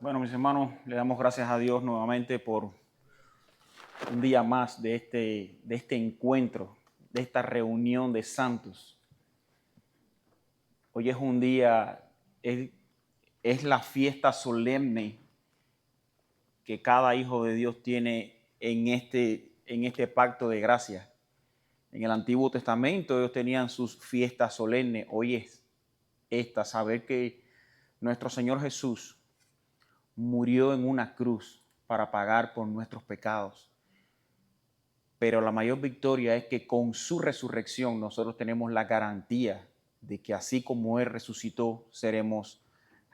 Bueno, mis hermanos, le damos gracias a Dios nuevamente por un día más de este encuentro, de esta reunión de santos. Hoy es un día, es la fiesta solemne que cada hijo de Dios tiene en este pacto de gracia. En el Antiguo Testamento ellos tenían sus fiestas solemnes. Hoy es esta, saber que nuestro Señor Jesús murió en una cruz para pagar por nuestros pecados. Pero la mayor victoria es que con su resurrección nosotros tenemos la garantía de que así como Él resucitó, seremos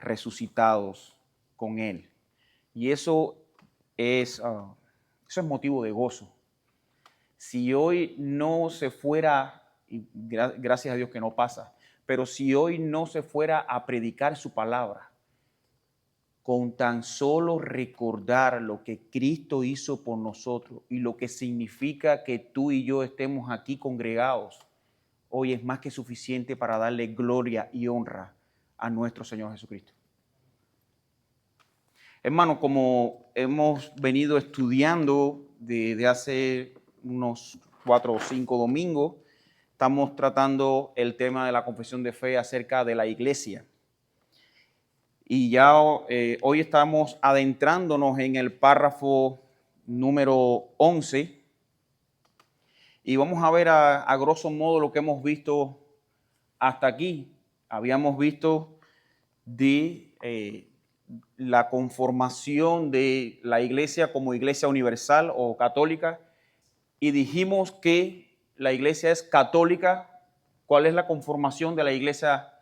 resucitados con Él. Y eso es motivo de gozo. Si hoy no se fuera, y gracias a Dios que no pasa, pero si hoy no se fuera a predicar su palabra, con tan solo recordar lo que Cristo hizo por nosotros y lo que significa que tú y yo estemos aquí congregados, hoy es más que suficiente para darle gloria y honra a nuestro Señor Jesucristo. Hermano, como hemos venido estudiando desde hace unos 4 o 5 domingos, estamos tratando el tema de la confesión de fe acerca de la iglesia. Y ya hoy estamos adentrándonos en el párrafo número 11 y vamos a ver a grosso modo lo que hemos visto hasta aquí. Habíamos visto de la conformación de la iglesia como iglesia universal o católica y dijimos que la iglesia es católica. ¿Cuál es la conformación de la iglesia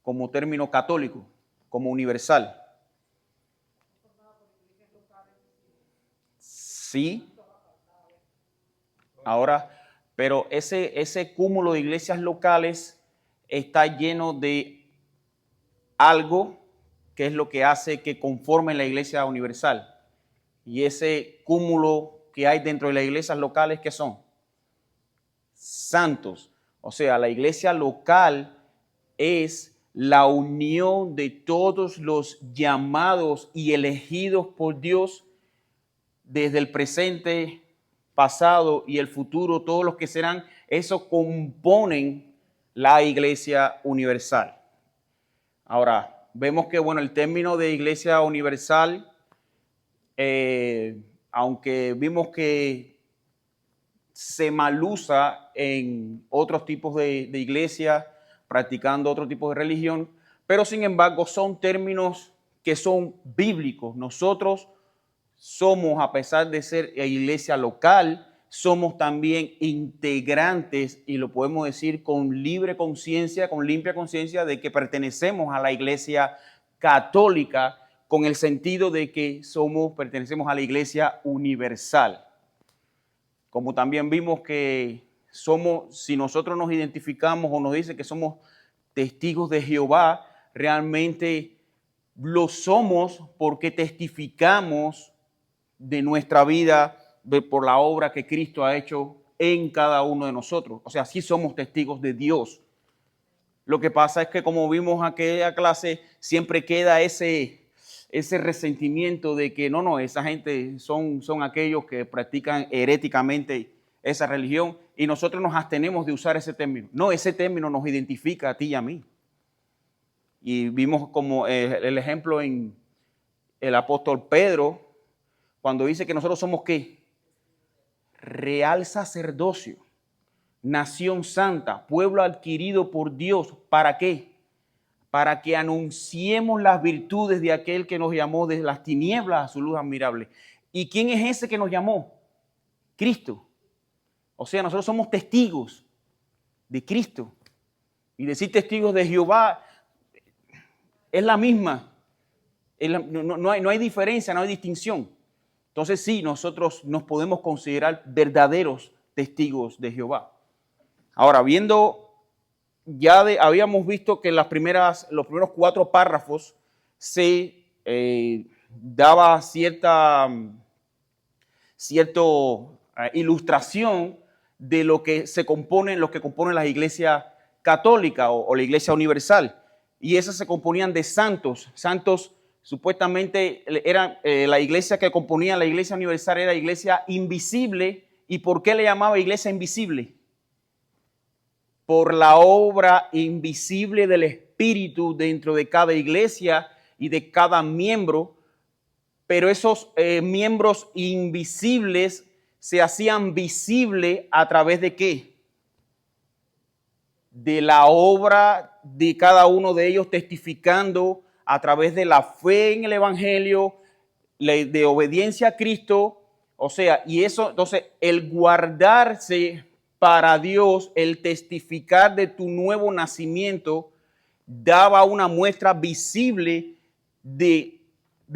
como término católico? Como universal. Sí. Ahora, pero ese cúmulo de iglesias locales está lleno de algo que es lo que hace que conforme la iglesia universal. Y ese cúmulo que hay dentro de las iglesias locales, ¿qué son? Santos. O sea, la iglesia local es la unión de todos los llamados y elegidos por Dios desde el presente, pasado y el futuro, todos los que serán, eso componen la iglesia universal. Ahora, vemos que, bueno, el término de iglesia universal, aunque vimos que se malusa en otros tipos de iglesia, practicando otro tipo de religión, pero sin embargo son términos que son bíblicos. Nosotros somos, a pesar de ser iglesia local, somos también integrantes, y lo podemos decir con libre conciencia, con limpia conciencia, de que pertenecemos a la iglesia católica, con el sentido de que pertenecemos a la iglesia universal. Como también vimos que si nosotros nos identificamos o nos dice que somos testigos de Jehová, realmente lo somos porque testificamos de nuestra vida por la obra que Cristo ha hecho en cada uno de nosotros. O sea, sí somos testigos de Dios. Lo que pasa es que, como vimos aquella clase, siempre queda ese resentimiento de que no, esa gente son aquellos que practican heréticamente esa religión y nosotros nos abstenemos de usar ese término. No, ese término nos identifica a ti y a mí. Y vimos como el ejemplo en el apóstol Pedro, cuando dice que nosotros somos ¿qué? Real sacerdocio, nación santa, pueblo adquirido por Dios. ¿Para qué? Para que anunciemos las virtudes de aquel que nos llamó desde las tinieblas a su luz admirable. ¿Y quién es ese que nos llamó? Cristo. O sea, nosotros somos testigos de Cristo. Y decir testigos de Jehová es la misma. No hay diferencia, no hay distinción. Entonces sí, nosotros nos podemos considerar verdaderos testigos de Jehová. Ahora, habíamos visto que los primeros 4 párrafos se daba cierta ilustración de lo que componen las iglesias católicas o la iglesia universal. Y esas se componían de santos supuestamente era la iglesia que componía la iglesia universal, era iglesia invisible. ¿Y por qué le llamaba iglesia invisible? Por la obra invisible del Espíritu dentro de cada iglesia y de cada miembro. Pero esos miembros invisibles se hacían visibles a través de ¿qué? De la obra de cada uno de ellos, testificando a través de la fe en el Evangelio, de obediencia a Cristo. O sea, y eso, entonces, el guardarse para Dios, el testificar de tu nuevo nacimiento, daba una muestra visible de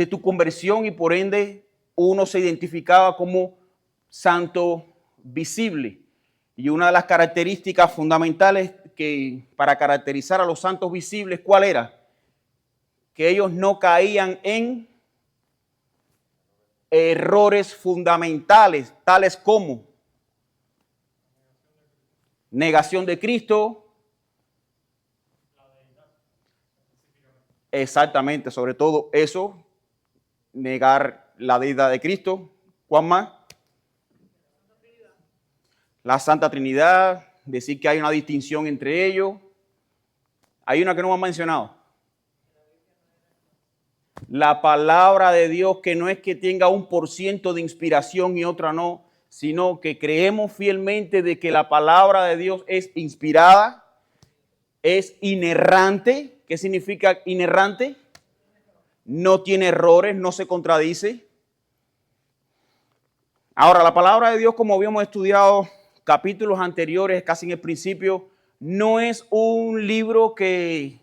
tu conversión, y por ende uno se identificaba como santo visible. Y una de las características fundamentales que para caracterizar a los santos visibles, ¿cuál era? Que ellos no caían en errores fundamentales, tales como negación de Cristo. Exactamente, sobre todo eso, negar la deidad de Cristo. ¿Cuál más? La Santa Trinidad, decir que hay una distinción entre ellos. Hay una que no me han mencionado. La palabra de Dios, que no es que tenga 1% de inspiración y otra no, sino que creemos fielmente de que la palabra de Dios es inspirada, es inerrante. ¿Qué significa inerrante? No tiene errores, no se contradice. Ahora, la palabra de Dios, como habíamos estudiado capítulos anteriores, casi en el principio, no es un libro que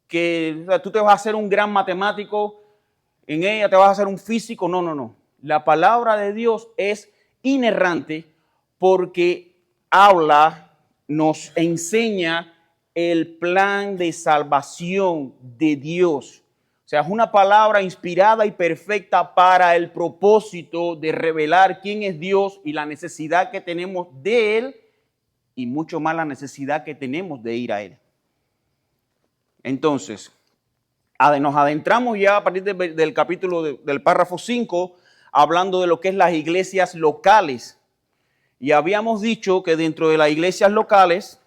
o sea, tú te vas a hacer un gran matemático en ella, te vas a hacer un físico. No, no, no. La palabra de Dios es inerrante porque habla, nos enseña el plan de salvación de Dios. O sea, es una palabra inspirada y perfecta para el propósito de revelar quién es Dios y la necesidad que tenemos de Él, y mucho más la necesidad que tenemos de ir a Él. Entonces, nos adentramos ya a partir del capítulo del párrafo 5, hablando de lo que es las iglesias locales. Y habíamos dicho que dentro de las iglesias locales,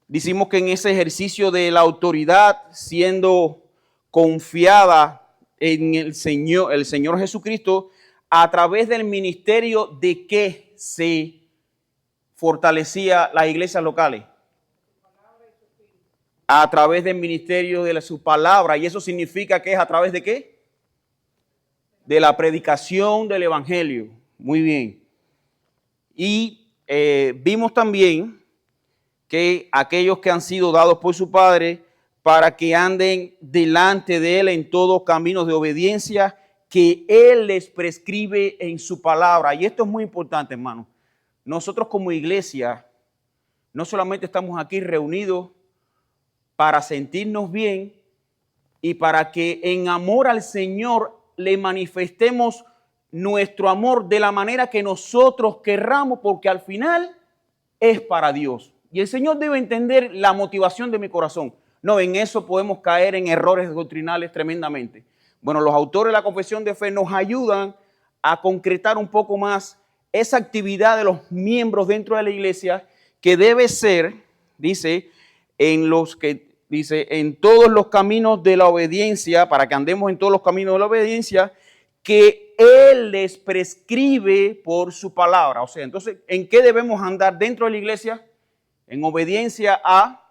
decimos que en ese ejercicio de la autoridad, siendo confiada en el Señor Jesucristo, a través del ministerio de que se fortalecía las iglesias locales. A través del ministerio de su palabra. Y eso significa que es a través de ¿qué? De la predicación del evangelio. Muy bien. Y vimos también que aquellos que han sido dados por su Padre para que anden delante de Él en todos caminos de obediencia que Él les prescribe en su palabra. Y esto es muy importante, hermano. Nosotros como iglesia no solamente estamos aquí reunidos para sentirnos bien y para que en amor al Señor le manifestemos nuestro amor de la manera que nosotros querramos, porque al final es para Dios. Y el Señor debe entender la motivación de mi corazón. No, en eso podemos caer en errores doctrinales tremendamente. Bueno, los autores de la confesión de fe nos ayudan a concretar un poco más esa actividad de los miembros dentro de la iglesia, que debe ser, dice, en todos los caminos de la obediencia, para que andemos en todos los caminos de la obediencia, que Él les prescribe por su palabra. O sea, entonces, ¿en qué debemos andar dentro de la iglesia? En obediencia a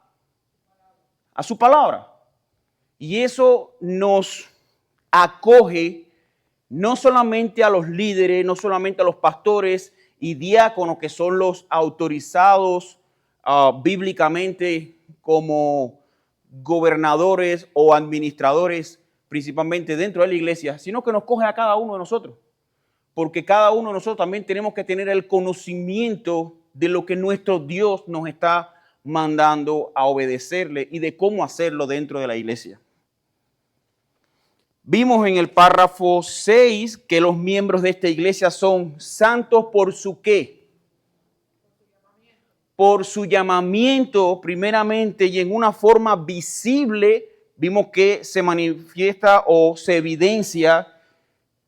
su palabra. Y eso nos acoge no solamente a los líderes, no solamente a los pastores y diáconos, que son los autorizados bíblicamente como gobernadores o administradores, principalmente dentro de la iglesia, sino que nos coge a cada uno de nosotros. Porque cada uno de nosotros también tenemos que tener el conocimiento de lo que nuestro Dios nos está mandando a obedecerle y de cómo hacerlo dentro de la iglesia. Vimos en el párrafo 6 que los miembros de esta iglesia son santos por su ¿qué? Por su llamamiento primeramente, y en una forma visible vimos que se manifiesta o se evidencia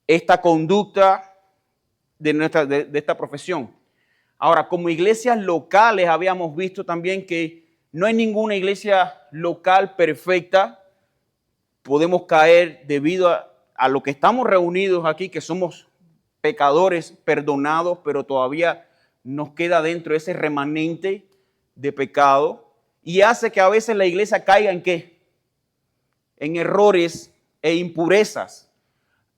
esta conducta de esta profesión. Ahora, como iglesias locales habíamos visto también que no hay ninguna iglesia local perfecta. Podemos caer debido a lo que estamos reunidos aquí, que somos pecadores perdonados, pero todavía nos queda dentro ese remanente de pecado y hace que a veces la iglesia caiga en ¿qué? En errores e impurezas.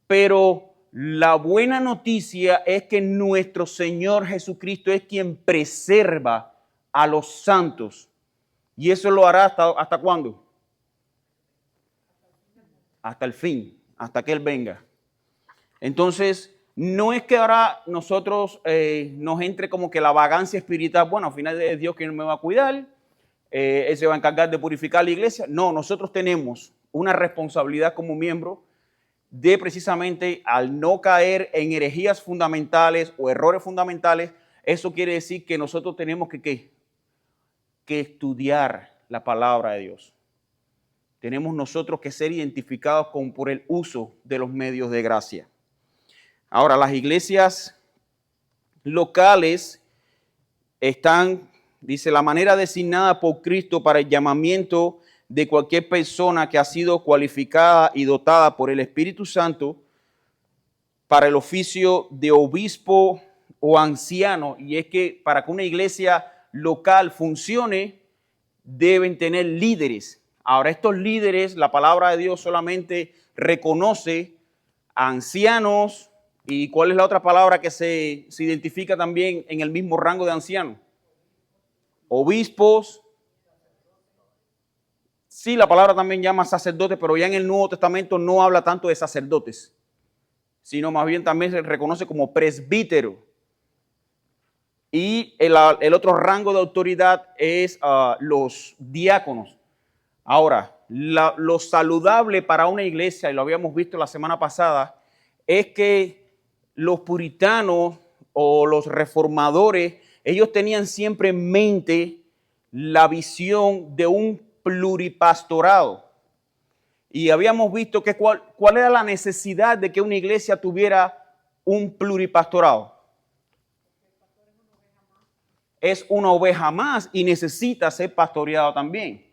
Pero la buena noticia es que nuestro Señor Jesucristo es quien preserva a los santos. Y eso lo hará ¿hasta cuándo? Hasta el fin, hasta que Él venga. Entonces, no es que ahora nosotros nos entre como que la vagancia espiritual, bueno, al final es Dios quien me va a cuidar, Él se va a encargar de purificar la iglesia. No, nosotros tenemos una responsabilidad como miembro de precisamente al no caer en herejías fundamentales o errores fundamentales. Eso quiere decir que nosotros tenemos que estudiar la palabra de Dios. Tenemos nosotros que ser identificados por el uso de los medios de gracia. Ahora, las iglesias locales están, dice, la manera designada por Cristo para el llamamiento de cualquier persona que ha sido cualificada y dotada por el Espíritu Santo para el oficio de obispo o anciano. Y es que para que una iglesia local funcione, deben tener líderes. Ahora, estos líderes, la palabra de Dios solamente reconoce a ancianos. ¿Y cuál es la otra palabra que se identifica también en el mismo rango de anciano? Obispos. Sí, la palabra también llama sacerdotes, pero ya en el Nuevo Testamento no habla tanto de sacerdotes, sino más bien también se reconoce como presbítero. Y el otro rango de autoridad es los diáconos. Ahora, lo saludable para una iglesia, y lo habíamos visto la semana pasada, es que los puritanos o los reformadores, ellos tenían siempre en mente la visión de un pluripastorado. Y habíamos visto que cuál era la necesidad de que una iglesia tuviera un pluripastorado. Es una oveja más y necesita ser pastoreado también.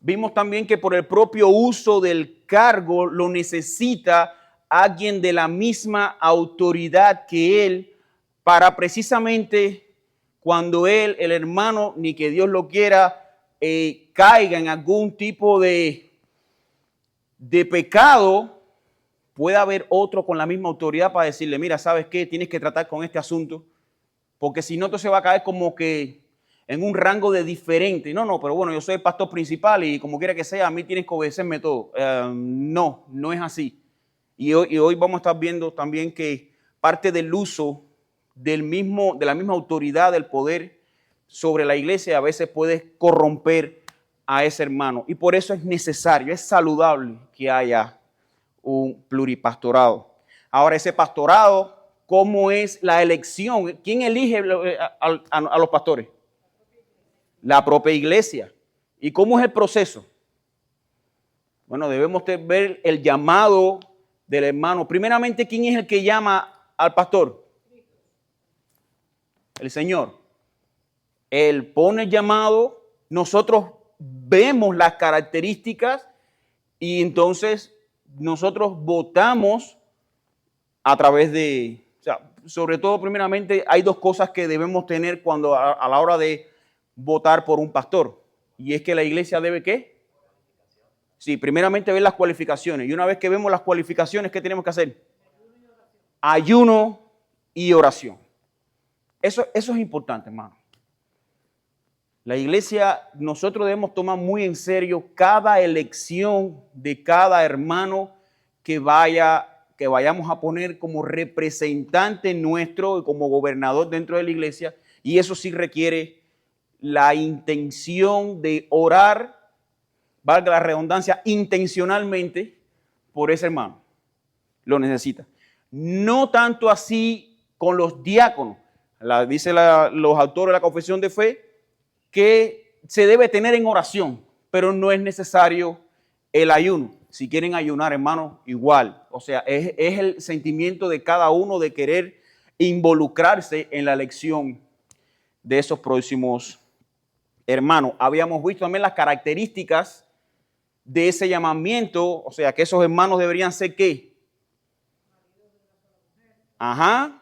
Vimos también que por el propio uso del cargo lo necesita alguien de la misma autoridad que él, para precisamente cuando él, el hermano, ni que Dios lo quiera, caiga en algún tipo de pecado, pueda haber otro con la misma autoridad para decirle, mira, ¿sabes qué? Tienes que tratar con este asunto, porque si no, se va a caer como que en un rango de diferente. No, pero bueno, yo soy el pastor principal y como quiera que sea, a mí tienes que obedecerme todo. No es así. Y hoy vamos a estar viendo también que parte del uso de la misma autoridad del poder sobre la iglesia a veces puede corromper a ese hermano. Y por eso es necesario, es saludable que haya un pluripastorado. Ahora, ese pastorado, ¿cómo es la elección? ¿Quién elige a los pastores? La propia iglesia. ¿Y cómo es el proceso? Bueno, debemos ver el llamado del hermano. Primeramente, ¿quién es el que llama al pastor? El Señor. Él pone el llamado, nosotros vemos las características y entonces nosotros votamos a través de, sobre todo primeramente hay dos cosas que debemos tener cuando a la hora de votar por un pastor. Y es que la iglesia debe ¿qué? Sí, primeramente ver las cualificaciones. Y una vez que vemos las cualificaciones, ¿qué tenemos que hacer? Ayuno y oración. Eso es importante, hermano. La iglesia, nosotros debemos tomar muy en serio cada elección de cada hermano que vayamos a poner como representante nuestro y como gobernador dentro de la iglesia. Y eso sí requiere la intención de orar, valga la redundancia, intencionalmente por ese hermano. Lo necesita. No tanto así con los diáconos. Dice los autores de la Confesión de Fe que se debe tener en oración, pero no es necesario El ayuno. Si quieren ayunar, hermano, igual. O sea, es el sentimiento de cada uno de querer involucrarse en la elección de esos próximos hermanos. Habíamos visto también las características de ese llamamiento, o sea, que esos hermanos deberían ser ¿qué? Ajá.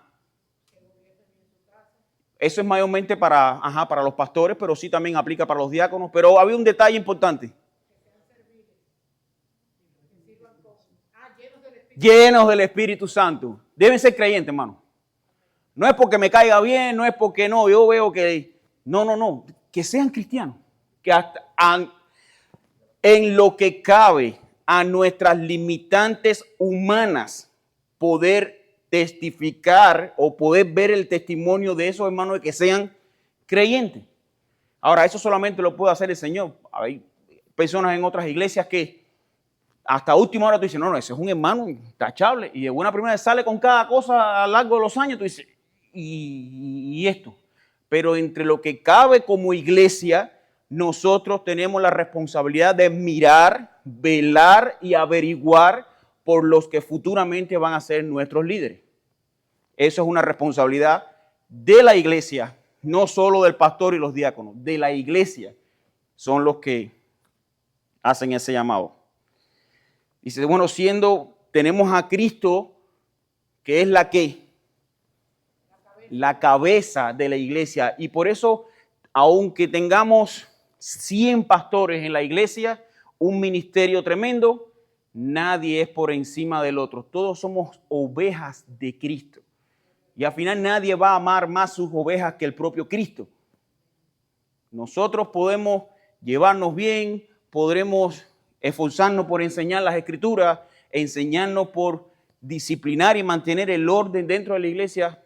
Eso es mayormente para los pastores, pero sí también aplica para los diáconos. Pero había un detalle importante. Llenos del Espíritu Santo. Deben ser creyentes, hermano. No es porque me caiga bien, no es porque no, yo veo que... No. Que sean cristianos. Que hasta en lo que cabe a nuestras limitantes humanas poder testificar o poder ver el testimonio de esos hermanos de que sean creyentes. Ahora, eso solamente lo puede hacer el Señor. Hay personas en otras iglesias que hasta última hora tú dices, no, ese es un hermano intachable. Y de buena primera sale con cada cosa a lo largo de los años, tú dices, y esto. Pero entre lo que cabe como iglesia, nosotros tenemos la responsabilidad de mirar, velar y averiguar por los que futuramente van a ser nuestros líderes. Eso es una responsabilidad de la iglesia, no solo del pastor y los diáconos, de la iglesia son los que hacen ese llamado. Dice, bueno, tenemos a Cristo, que es la cabeza de la iglesia. Y por eso, aunque tengamos 100 pastores en la iglesia, un ministerio tremendo, nadie es por encima del otro. Todos somos ovejas de Cristo. Y al final nadie va a amar más sus ovejas que el propio Cristo. Nosotros podemos llevarnos bien, podremos esforzarnos por enseñar las Escrituras, enseñarnos por disciplinar y mantener el orden dentro de la iglesia,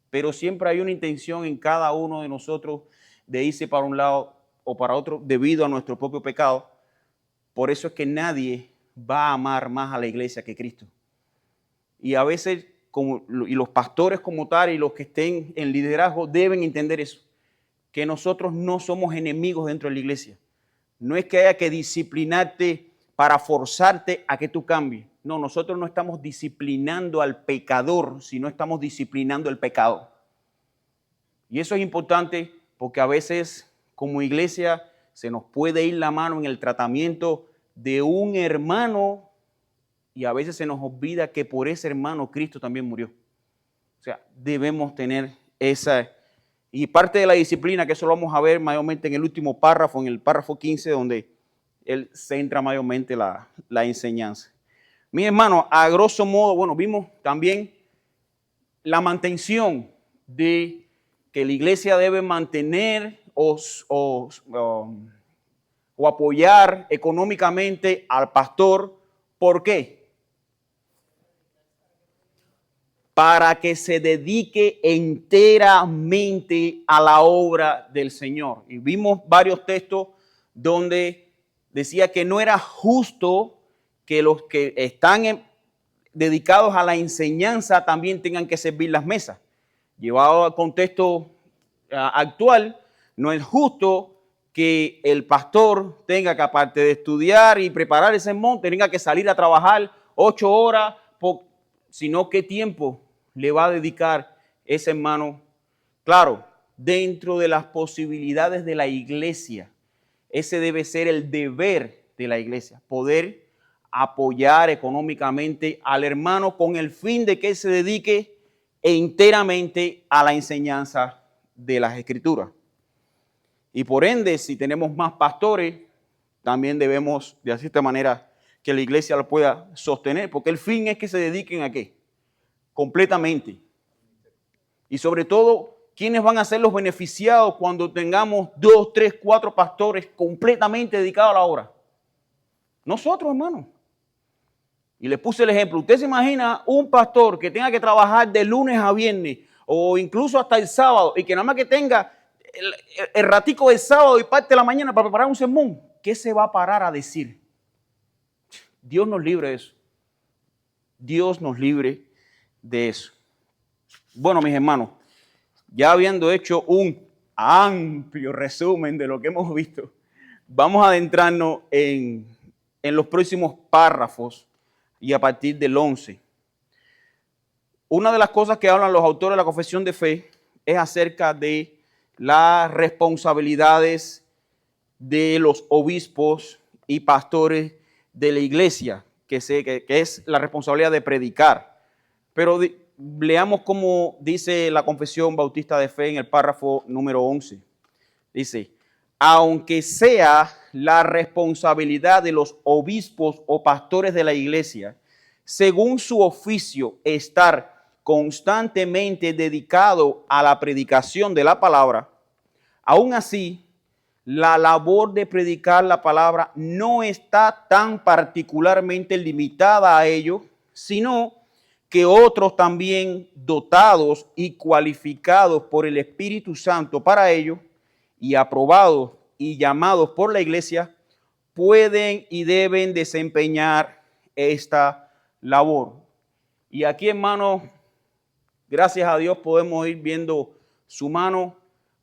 pero siempre hay una intención en cada uno de nosotros de irse para un lado o para otro debido a nuestro propio pecado. Por eso es que nadie va a amar más a la iglesia que Cristo. Y a veces, y los pastores como tal y los que estén en liderazgo deben entender eso, que nosotros no somos enemigos dentro de la iglesia. No es que haya que disciplinarte para forzarte a que tú cambies. No, nosotros no estamos disciplinando al pecador, sino estamos disciplinando el pecado. Y eso es importante porque a veces como iglesia se nos puede ir la mano en el tratamiento de un hermano y a veces se nos olvida que por ese hermano Cristo también murió. O sea, debemos tener esa... Y parte de la disciplina, que eso lo vamos a ver mayormente en el último párrafo, en el párrafo 15, donde él centra mayormente la enseñanza. Mis hermanos, a grosso modo, bueno, vimos también la mantención de que la iglesia debe mantener o apoyar económicamente al pastor. ¿Por qué? Para que se dedique enteramente a la obra del Señor. Y vimos varios textos donde decía que no era justo que los que están dedicados a la enseñanza también tengan que servir las mesas. Llevado al contexto actual, no es justo que el pastor tenga que, aparte de estudiar y preparar el sermón, tenga que salir a trabajar 8 horas, sino qué tiempo le va a dedicar ese hermano. Claro, dentro de las posibilidades de la iglesia, ese debe ser el deber de la iglesia, poder apoyar económicamente al hermano con el fin de que él se dedique enteramente a la enseñanza de las Escrituras. Y por ende, si tenemos más pastores, también debemos de cierta manera que la iglesia lo pueda sostener, porque el fin es que se dediquen a ¿qué? Completamente. Y sobre todo, ¿quiénes van a ser los beneficiados cuando tengamos 2, 3, 4 pastores completamente dedicados a la obra? Nosotros, hermanos. Y les puse el ejemplo. Usted se imagina un pastor que tenga que trabajar de lunes a viernes o incluso hasta el sábado y que nada más que tenga el ratico del sábado y parte de la mañana para preparar un sermón. ¿Qué se va a parar a decir? Dios nos libre de eso. Dios nos libre de eso. Bueno, mis hermanos, ya habiendo hecho un amplio resumen de lo que hemos visto, vamos a adentrarnos en en los próximos párrafos y a partir del 11. Una de las cosas que hablan los autores de la Confesión de Fe es acerca de las responsabilidades de los obispos y pastores de la iglesia, que es la responsabilidad de predicar. Pero leamos cómo dice la Confesión Bautista de Fe en el párrafo número 11. Dice: aunque sea la responsabilidad de los obispos o pastores de la iglesia, según su oficio, estar constantemente dedicado a la predicación de la palabra, aún así, la labor de predicar la palabra no está tan particularmente limitada a ello, sino que otros también dotados y cualificados por el Espíritu Santo para ello, y aprobados y llamados por la iglesia, pueden y deben desempeñar esta labor. Y aquí, hermanos, gracias a Dios podemos ir viendo su mano,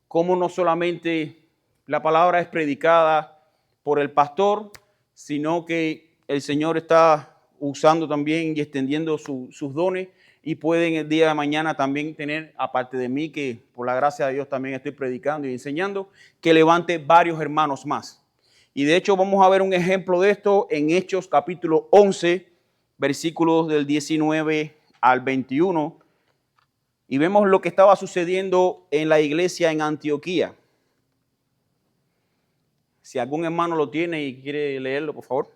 cómo no solamente la palabra es predicada por el pastor, sino que el Señor está usando también y extendiendo sus dones, y pueden el día de mañana también tener, aparte de mí, que por la gracia de Dios también estoy predicando y enseñando, que levante varios hermanos más. Y de hecho vamos a ver un ejemplo de esto en Hechos capítulo 11, versículos del 19 al 21. Y vemos lo que estaba sucediendo en la iglesia en Antioquía. Si algún hermano lo tiene y quiere leerlo, por favor.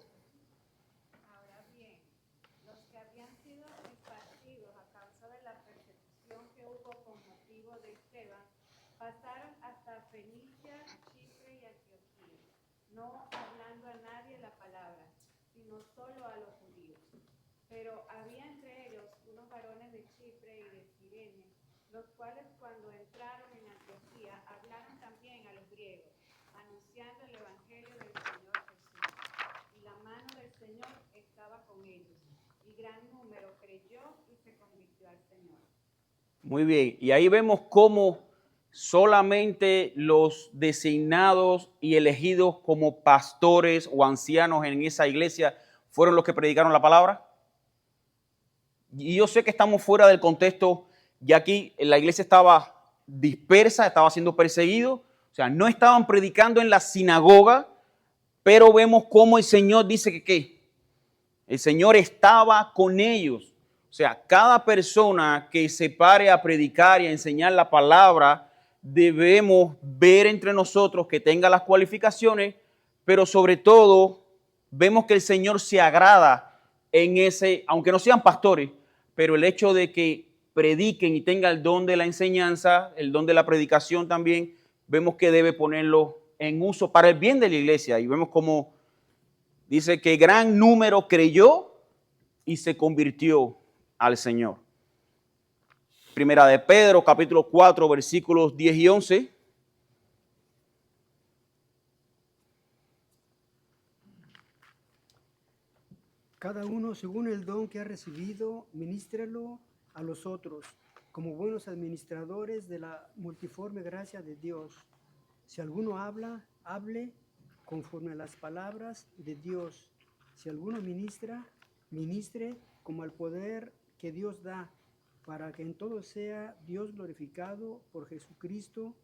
Ahora bien, los que habían sido esparcidos a causa de la persecución que hubo con motivo de Esteban, pasaron hasta Fenicia, Chipre y Antioquía, no hablando a nadie la palabra, sino solo a los judíos. Pero había entre ellos unos varones de Chipre y de Cirene, los cuales cuando entraron en Antioquía hablaron también a los griegos, anunciando el evangelio del Señor Jesús. Y la mano del Señor estaba con ellos, y gran número creyó y se convirtió al Señor. Muy bien, y ahí vemos cómo solamente los designados y elegidos como pastores o ancianos en esa iglesia fueron los que predicaron la palabra. Y yo sé que estamos fuera del contexto, ya aquí la iglesia estaba dispersa, estaba siendo perseguido, o sea, no estaban predicando en la sinagoga, pero vemos cómo el Señor dice que ¿qué? El Señor estaba con ellos. O sea, cada persona que se pare a predicar y a enseñar la palabra, debemos ver entre nosotros que tenga las cualificaciones, pero sobre todo vemos que el Señor se agrada en ese, aunque no sean pastores, pero el hecho de que prediquen y tengan el don de la enseñanza, el don de la predicación también, vemos que debe ponerlo en uso para el bien de la iglesia. Y vemos como dice que gran número creyó y se convirtió al Señor. Primera de Pedro, capítulo 4, versículos 10 y 11. Cada uno, según el don que ha recibido, ministrelo a los otros, como buenos administradores de la multiforme gracia de Dios. Si alguno habla, hable conforme a las palabras de Dios. Si alguno ministra, ministre como al poder que Dios da, para que en todo sea Dios glorificado por Jesucristo,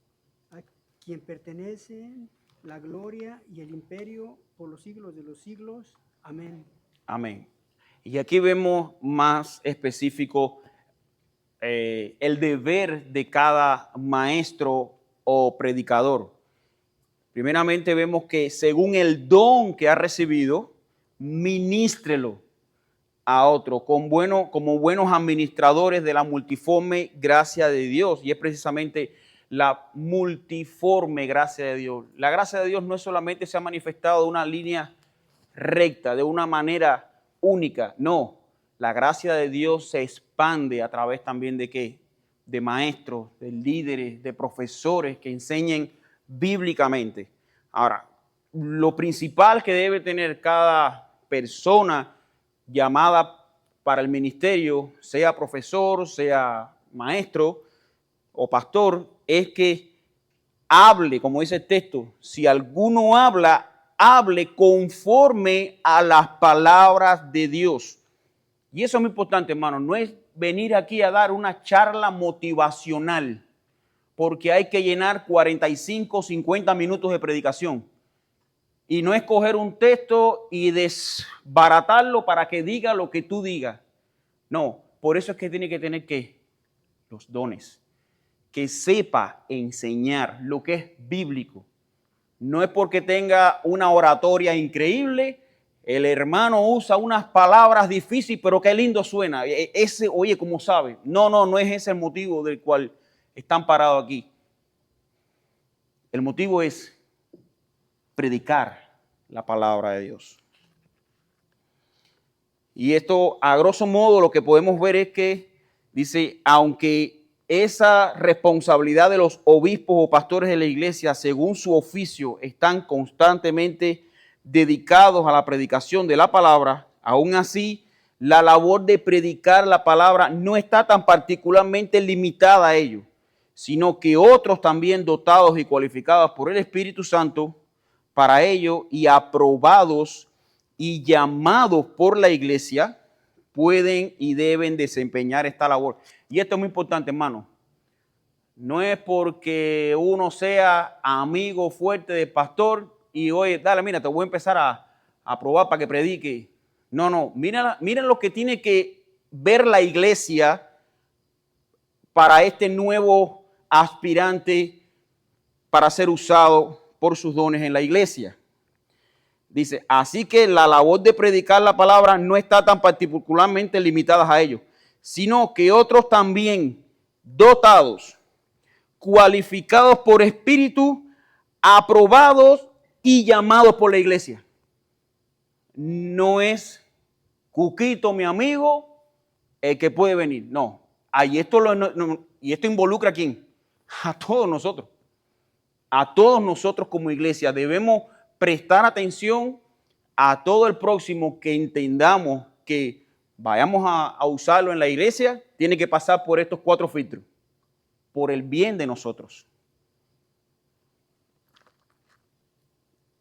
a quien pertenecen la gloria y el imperio por los siglos de los siglos. Amén. Amén. Y aquí vemos más específico el deber de cada maestro o predicador. Primeramente vemos que según el don que ha recibido, ministrelo a otro como buenos administradores de la multiforme gracia de Dios. Y es precisamente la multiforme gracia de Dios. La gracia de Dios no es solamente se ha manifestado de una línea recta, de una manera única. No, la gracia de Dios se expande a través también de ¿qué? De maestros, de líderes, de profesores que enseñen bíblicamente. Ahora, lo principal que debe tener cada persona llamada para el ministerio, sea profesor, sea maestro o pastor, es que hable, como dice el texto, si alguno habla, hable conforme a las palabras de Dios. Y eso es muy importante, hermano. No es venir aquí a dar una charla motivacional, porque hay que llenar 45, 50 minutos de predicación. Y no es coger un texto y desbaratarlo para que diga lo que tú digas. No, por eso es que tiene que tener ¿qué? Los dones. Que sepa enseñar lo que es bíblico. No es porque tenga una oratoria increíble, el hermano usa unas palabras difíciles, pero qué lindo suena. Ese, oye, ¿cómo sabe? No es ese el motivo del cual están parados aquí. El motivo es predicar la palabra de Dios. Y esto, a grosso modo, lo que podemos ver es que dice, aunque esa responsabilidad de los obispos o pastores de la iglesia, según su oficio, están constantemente dedicados a la predicación de la palabra, aún así, la labor de predicar la palabra no está tan particularmente limitada a ello, sino que otros también dotados y cualificados por el Espíritu Santo para ello y aprobados y llamados por la iglesia, pueden y deben desempeñar esta labor. Y esto es muy importante, hermano. No es porque uno sea amigo fuerte del pastor y oye, dale, mira, te voy a empezar a probar para que predique. No, miren lo que tiene que ver la iglesia para este nuevo aspirante para ser usado por sus dones en la iglesia. Dice, así que la labor de predicar la palabra no está tan particularmente limitada a ellos, sino que otros también dotados, cualificados por espíritu, aprobados y llamados por la iglesia. No es Cuquito, mi amigo, el que puede venir. No. Y esto involucra ¿a quién? A todos nosotros. A todos nosotros como iglesia debemos prestar atención a todo el próximo que entendamos que vayamos a usarlo en la iglesia, tiene que pasar por estos 4 filtros, por el bien de nosotros.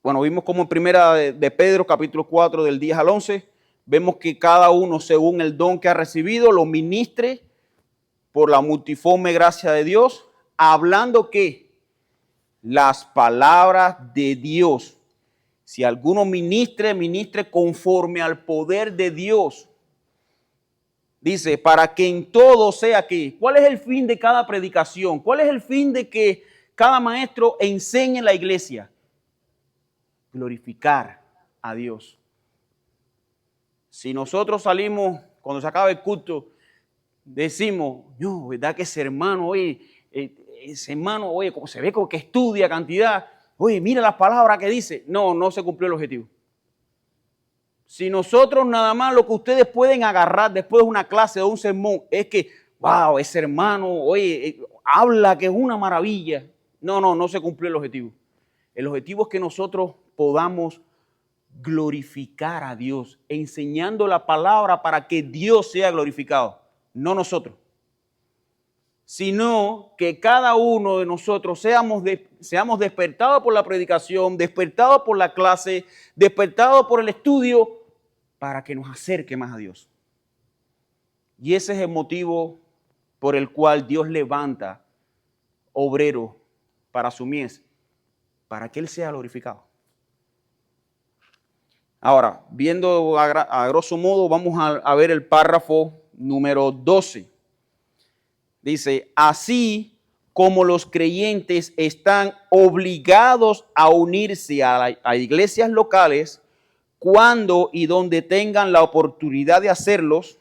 Bueno, vimos como en primera de Pedro, capítulo 4, del 10 al 11, vemos que cada uno, según el don que ha recibido, lo ministre por la multiforme gracia de Dios, hablando que las palabras de Dios. Si alguno ministre conforme al poder de Dios. Dice, para que en todo sea que. ¿Cuál es el fin de cada predicación? ¿Cuál es el fin de que cada maestro enseñe en la iglesia? Glorificar a Dios. Si nosotros salimos, cuando se acaba el culto, decimos, no, ¿verdad que ese hermano, oye, como se ve como que estudia cantidad, oye, mira las palabras que dice? No se cumplió el objetivo. Si nosotros nada más lo que ustedes pueden agarrar después de una clase o un sermón es que, wow, ese hermano, oye, habla que es una maravilla. No se cumplió el objetivo. El objetivo es que nosotros podamos glorificar a Dios, enseñando la palabra para que Dios sea glorificado, no nosotros. Sino que cada uno de nosotros seamos despertados por la predicación, despertados por la clase, despertados por el estudio, para que nos acerque más a Dios. Y ese es el motivo por el cual Dios levanta obreros para su mies, para que Él sea glorificado. Ahora, viendo a grosso modo, vamos a ver el párrafo número 12. Dice, así como los creyentes están obligados a unirse a iglesias locales cuando y donde tengan la oportunidad de hacerlos,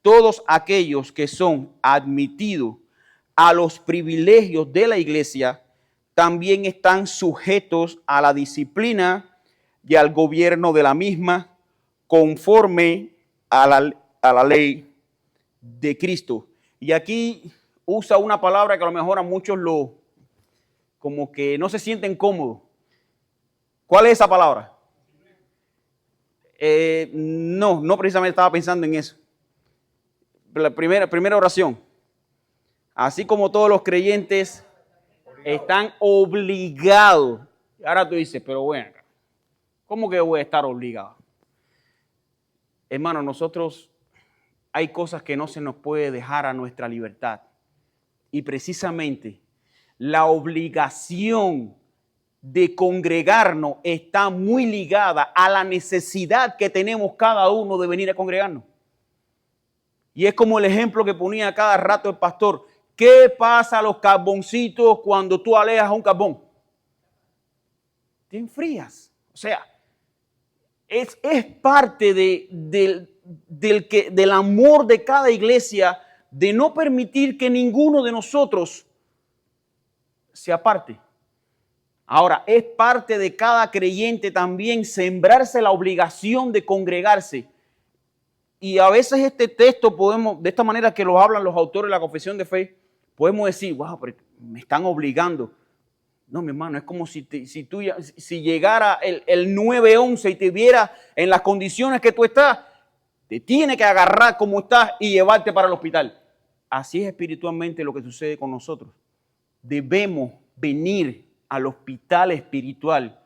todos aquellos que son admitidos a los privilegios de la iglesia también están sujetos a la disciplina y al gobierno de la misma conforme a la ley de Cristo. Y aquí usa una palabra que a lo mejor a muchos como que no se sienten cómodos. ¿Cuál es esa palabra? No precisamente estaba pensando en eso. La primera oración. Así como todos los creyentes están obligados. Ahora tú dices, pero bueno, ¿Cómo que voy a estar obligado? Hermano, nosotros hay cosas que no se nos puede dejar a nuestra libertad. Y precisamente la obligación de congregarnos está muy ligada a la necesidad que tenemos cada uno de venir a congregarnos. Y es como el ejemplo que ponía cada rato el pastor. ¿Qué pasa a los carboncitos cuando tú alejas un carbón? Te enfrías. O sea, es parte del amor de cada iglesia de no permitir que ninguno de nosotros se aparte. Ahora, es parte de cada creyente también sembrarse la obligación de congregarse. Y a veces este texto podemos, de esta manera que lo hablan los autores de la confesión de fe, podemos decir, wow, pero me están obligando. No, mi hermano, es como si llegara el 911 y te viera en las condiciones que tú estás, te tiene que agarrar como estás y llevarte para el hospital. Así es espiritualmente lo que sucede con nosotros. Debemos venir al hospital espiritual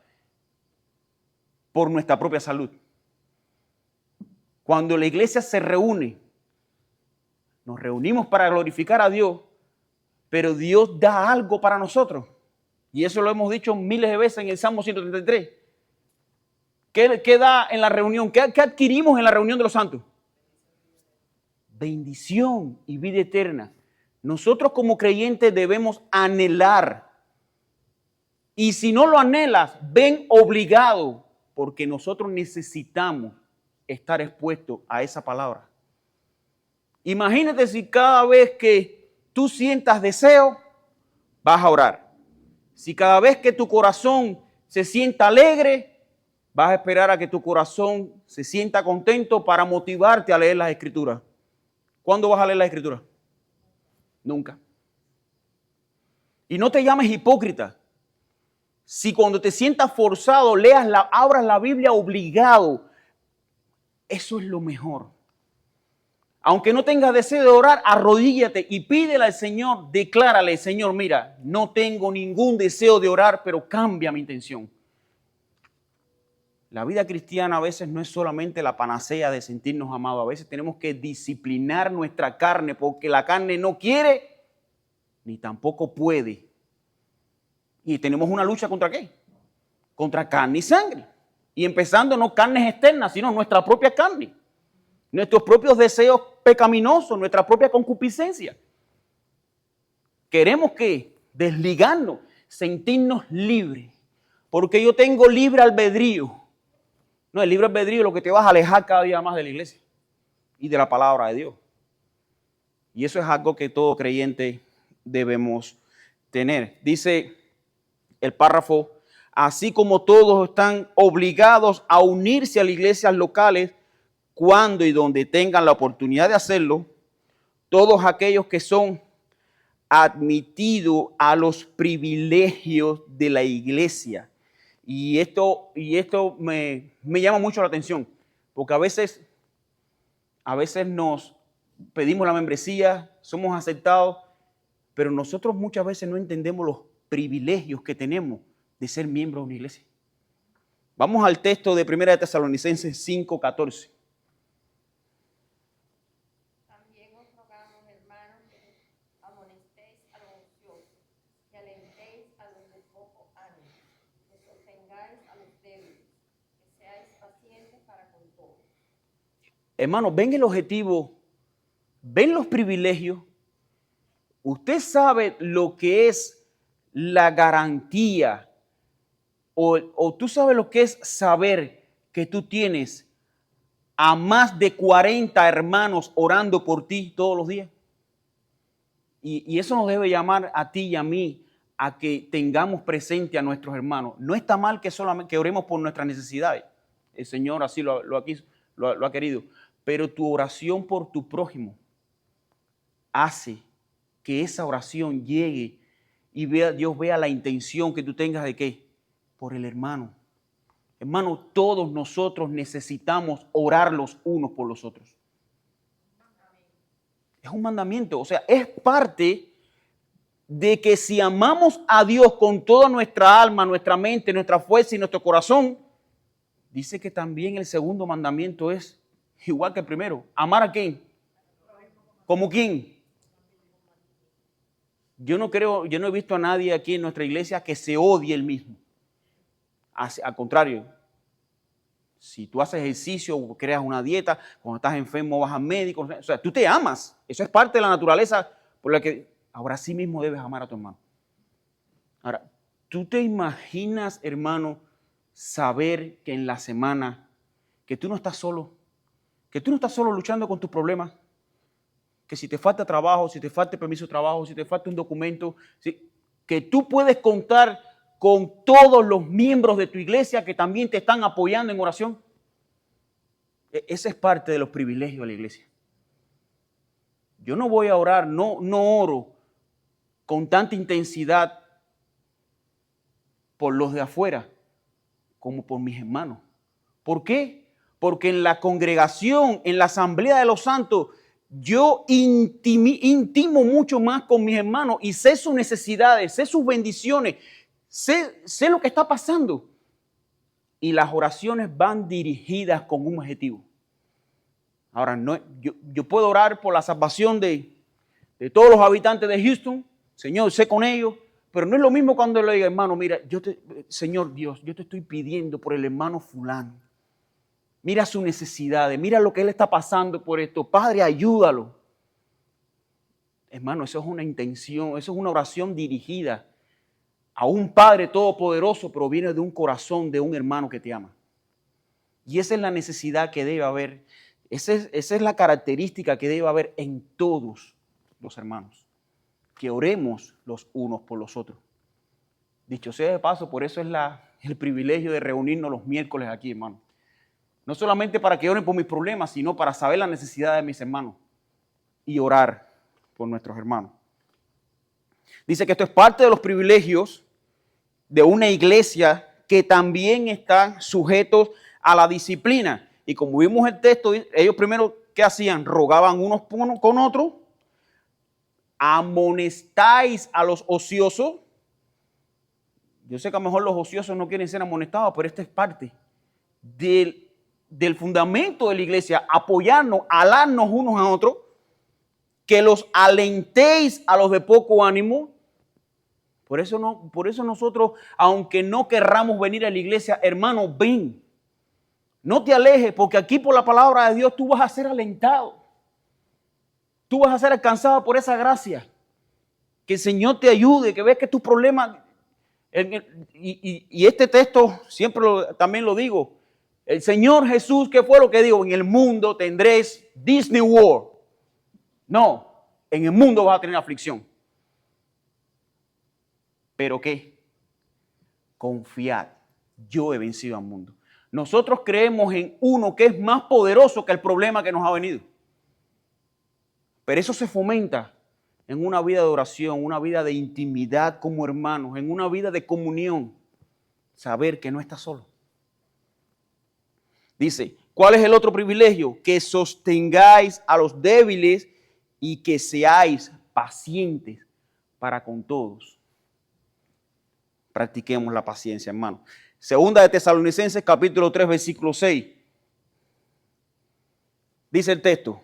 por nuestra propia salud. Cuando la iglesia se reúne, nos reunimos para glorificar a Dios, pero Dios da algo para nosotros. Y eso lo hemos dicho miles de veces en el Salmo 133. ¿Qué da en la reunión? ¿Qué adquirimos en la reunión de los santos? Bendición y vida eterna. Nosotros como creyentes debemos anhelar. Y si no lo anhelas, ven obligado, porque nosotros necesitamos estar expuestos a esa palabra. Imagínate si cada vez que tú sientas deseo, vas a orar. Si cada vez que tu corazón se sienta alegre, vas a esperar a que tu corazón se sienta contento para motivarte a leer las Escrituras. ¿Cuándo vas a leer las Escrituras? Nunca. Y no te llames hipócrita. Si cuando te sientas forzado, abras la Biblia obligado, eso es lo mejor. Aunque no tengas deseo de orar, arrodíllate y pídele al Señor, declárale, Señor, mira, no tengo ningún deseo de orar, pero cambia mi intención. La vida cristiana a veces no es solamente la panacea de sentirnos amados, a veces tenemos que disciplinar nuestra carne porque la carne no quiere ni tampoco puede. Y tenemos una lucha ¿contra qué? Contra carne y sangre. Y empezando no carnes externas, sino nuestra propia carne. Nuestros propios deseos pecaminosos, nuestra propia concupiscencia. Queremos que desligarnos, sentirnos libres. Porque yo tengo libre albedrío. No, el libre albedrío es lo que te vas a alejar cada día más de la iglesia y de la palabra de Dios. Y eso es algo que todo creyente debemos tener. Dice el párrafo, así como todos están obligados a unirse a las iglesias locales cuando y donde tengan la oportunidad de hacerlo, todos aquellos que son admitidos a los privilegios de la iglesia. Y esto me llama mucho la atención, porque a veces nos pedimos la membresía, somos aceptados, pero nosotros muchas veces no entendemos los privilegios que tenemos de ser miembros de una iglesia. Vamos al texto de 1 de Tesalonicenses 5:14. También os rogamos, hermanos, que amonestéis a los ociosos, que alentéis a los de poco ánimo, que sostengáis a los débiles, que seáis pacientes para con todos. Hermanos, ven el objetivo, ven los privilegios. Usted sabe lo que es la garantía o tú sabes lo que es saber que tú tienes a más de 40 hermanos orando por ti todos los días. Y eso nos debe llamar a ti y a mí a que tengamos presente a nuestros hermanos. No está mal que solamente que oremos por nuestras necesidades. El Señor así lo ha querido. Pero tu oración por tu prójimo hace que esa oración llegue y Dios vea la intención que tú tengas de qué, por el hermano. Hermano, todos nosotros necesitamos orar los unos por los otros. Es un mandamiento, o sea, es parte de que si amamos a Dios con toda nuestra alma, nuestra mente, nuestra fuerza y nuestro corazón, dice que también el segundo mandamiento es igual que el primero. ¿Amar a quién? ¿Como quién? Yo no he visto a nadie aquí en nuestra iglesia que se odie él mismo. Al contrario, si tú haces ejercicio o creas una dieta, cuando estás enfermo vas al médico, o sea, tú te amas. Eso es parte de la naturaleza por la que ahora sí mismo debes amar a tu hermano. Ahora, ¿tú te imaginas, hermano, saber que en la semana que tú no estás solo, que tú no estás solo luchando con tus problemas, que si te falta trabajo, si te falta permiso de trabajo, si te falta un documento, que tú puedes contar con todos los miembros de tu iglesia que también te están apoyando en oración? Ese es parte de los privilegios de la iglesia. Yo no voy a orar, no oro con tanta intensidad por los de afuera como por mis hermanos. ¿Por qué? Porque en la congregación, en la asamblea de los santos, yo intimo mucho más con mis hermanos y sé sus necesidades, sé sus bendiciones, sé lo que está pasando. Y las oraciones van dirigidas con un objetivo. Ahora, yo puedo orar por la salvación de todos los habitantes de Houston. Señor, sé con ellos. Pero no es lo mismo cuando le diga, hermano, mira, Señor Dios, yo te estoy pidiendo por el hermano fulano. Mira sus necesidades, mira lo que él está pasando por esto. Padre, ayúdalo. Hermano, eso es una intención, eso es una oración dirigida a un Padre todopoderoso, pero viene de un corazón de un hermano que te ama. Y esa es la necesidad que debe haber, esa es la característica que debe haber en todos los hermanos. Que oremos los unos por los otros. Dicho sea de paso, por eso es el privilegio de reunirnos los miércoles aquí, hermano. No solamente para que oren por mis problemas, sino para saber la necesidad de mis hermanos y orar por nuestros hermanos. Dice que esto es parte de los privilegios de una iglesia que también están sujetos a la disciplina. Y como vimos el texto, ellos primero, ¿qué hacían? Rogaban unos con otros. Amonestáis a los ociosos. Yo sé que a lo mejor los ociosos no quieren ser amonestados, pero esta es parte del fundamento de la iglesia, apoyarnos, alarnos unos a otros, que los alentéis a los de poco ánimo. Por eso nosotros, aunque no querramos venir a la iglesia, hermano, ven. No te alejes, porque aquí por la palabra de Dios tú vas a ser alentado. Tú vas a ser alcanzado por esa gracia. Que el Señor te ayude, que veas que tus problemas... Y este texto siempre también lo digo. El Señor Jesús, ¿qué fue lo que dijo? En el mundo tendréis Disney World. No, en el mundo vas a tener aflicción. ¿Pero qué? Confiad, yo he vencido al mundo. Nosotros creemos en uno que es más poderoso que el problema que nos ha venido. Pero eso se fomenta en una vida de oración, una vida de intimidad como hermanos, en una vida de comunión. Saber que no estás solo. Dice, ¿cuál es el otro privilegio? Que sostengáis a los débiles y que seáis pacientes para con todos. Practiquemos la paciencia, hermano. Segunda de Tesalonicenses, capítulo 3, versículo 6. Dice el texto,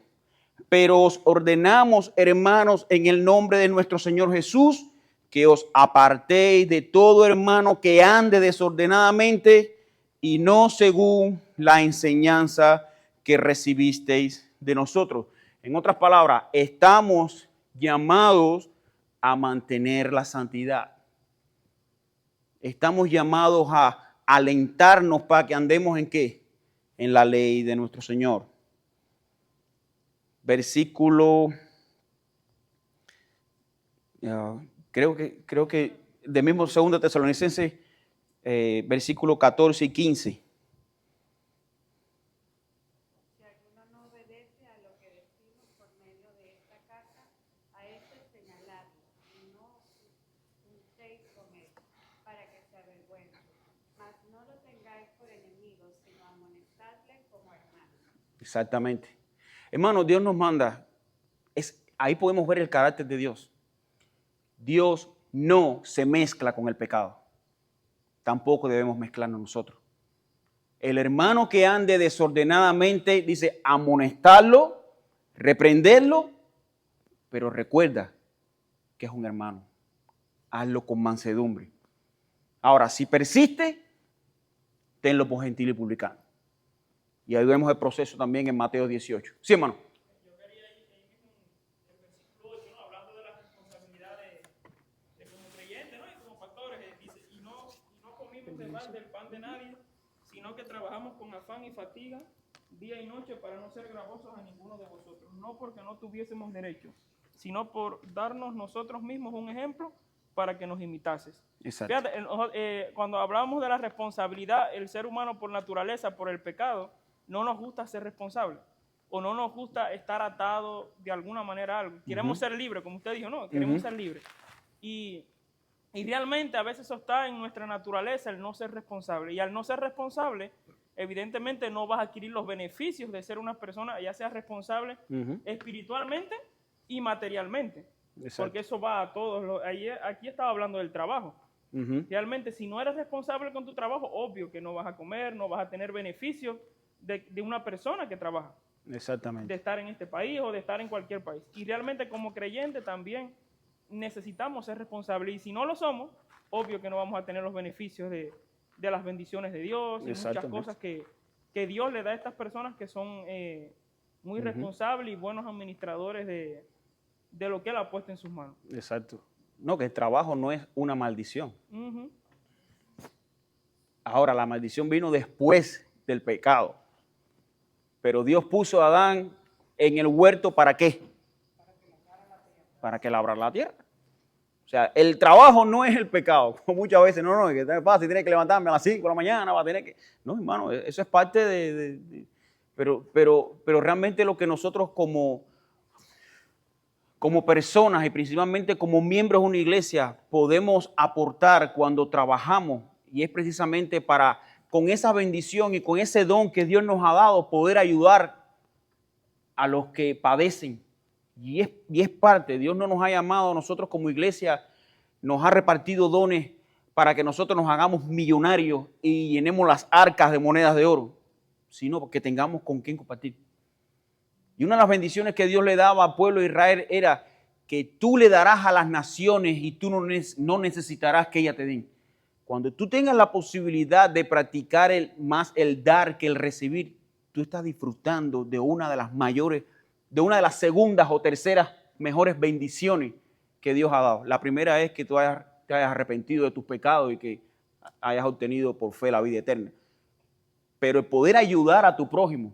pero os ordenamos, hermanos, en el nombre de nuestro Señor Jesús, que os apartéis de todo hermano que ande desordenadamente y no según la enseñanza que recibisteis de nosotros. En otras palabras, estamos llamados a mantener la santidad. Estamos llamados a alentarnos para que andemos ¿en qué? En la ley de nuestro Señor. Versículo, creo que de mismo 2 Tesalonicenses, versículo 14 y 15. Si alguno no obedece a lo que decimos por medio de esta carta, a este señaladlo y no juntéis con él, para que se avergüence. Mas no lo tengáis por enemigo, sino amonestadle como hermano. Exactamente. Hermano, Dios nos manda, ahí podemos ver el carácter de Dios. Dios no se mezcla con el pecado. Tampoco debemos mezclarnos nosotros. El hermano que ande desordenadamente, dice, amonestarlo, reprenderlo, pero recuerda que es un hermano. Hazlo con mansedumbre. Ahora, si persiste, tenlo por gentil y publicano. Y ahí vemos el proceso también en Mateo 18. Sí, hermano. Yo quería ir ahí mismo en el versículo 8, ¿no? Hablando de la responsabilidad de como creyentes, ¿no? Y como pastores, dice, y no comimos de balde el pan de nadie, sino que trabajamos con afán y fatiga día y noche para no ser gravosos a ninguno de vosotros, no porque no tuviésemos derecho, sino por darnos nosotros mismos un ejemplo para que nos imitases. Exacto. Fíjate, cuando hablamos de la responsabilidad, el ser humano por naturaleza, por el pecado, no nos gusta ser responsable o no nos gusta estar atado de alguna manera a algo. Queremos ser libres, como usted dijo, no, queremos ser libres. Y realmente a veces eso está en nuestra naturaleza, el no ser responsable. Y al no ser responsable, evidentemente no vas a adquirir los beneficios de ser una persona, ya sea responsable espiritualmente y materialmente. Exacto. Porque eso va a todos. Aquí estaba hablando del trabajo. Realmente, si no eres responsable con tu trabajo, obvio que no vas a comer, no vas a tener beneficios de una persona que trabaja. Exactamente. De estar en este país o de estar en cualquier país. Y realmente como creyente también necesitamos ser responsables. Y si no lo somos, obvio que no vamos a tener los beneficios de las bendiciones de Dios y muchas cosas que Dios le da a estas personas que son muy responsables y buenos administradores de lo que Él ha puesto en sus manos. Exacto. No, que el trabajo no es una maldición. Ahora, la maldición vino después del pecado. Pero Dios puso a Adán en el huerto, ¿para qué? Para que labrara la tierra. O sea, el trabajo no es el pecado. Muchas veces, no, que te pasa, tienes que levantarme a las 5 de la mañana, va a tener que... No, hermano, eso es parte pero realmente lo que nosotros como personas y principalmente como miembros de una iglesia podemos aportar cuando trabajamos, y es precisamente para, con esa bendición y con ese don que Dios nos ha dado, poder ayudar a los que padecen. Y es parte, Dios no nos ha llamado a nosotros como iglesia, nos ha repartido dones para que nosotros nos hagamos millonarios y llenemos las arcas de monedas de oro, sino porque tengamos con quién compartir. Y una de las bendiciones que Dios le daba al pueblo de Israel era que tú le darás a las naciones y tú no necesitarás que ellas te den. Cuando tú tengas la posibilidad de practicar más el dar que el recibir, tú estás disfrutando de una de las mayores, de una de las segundas o terceras mejores bendiciones que Dios ha dado. La primera es que tú te hayas arrepentido de tus pecados y que hayas obtenido por fe la vida eterna. Pero el poder ayudar a tu prójimo,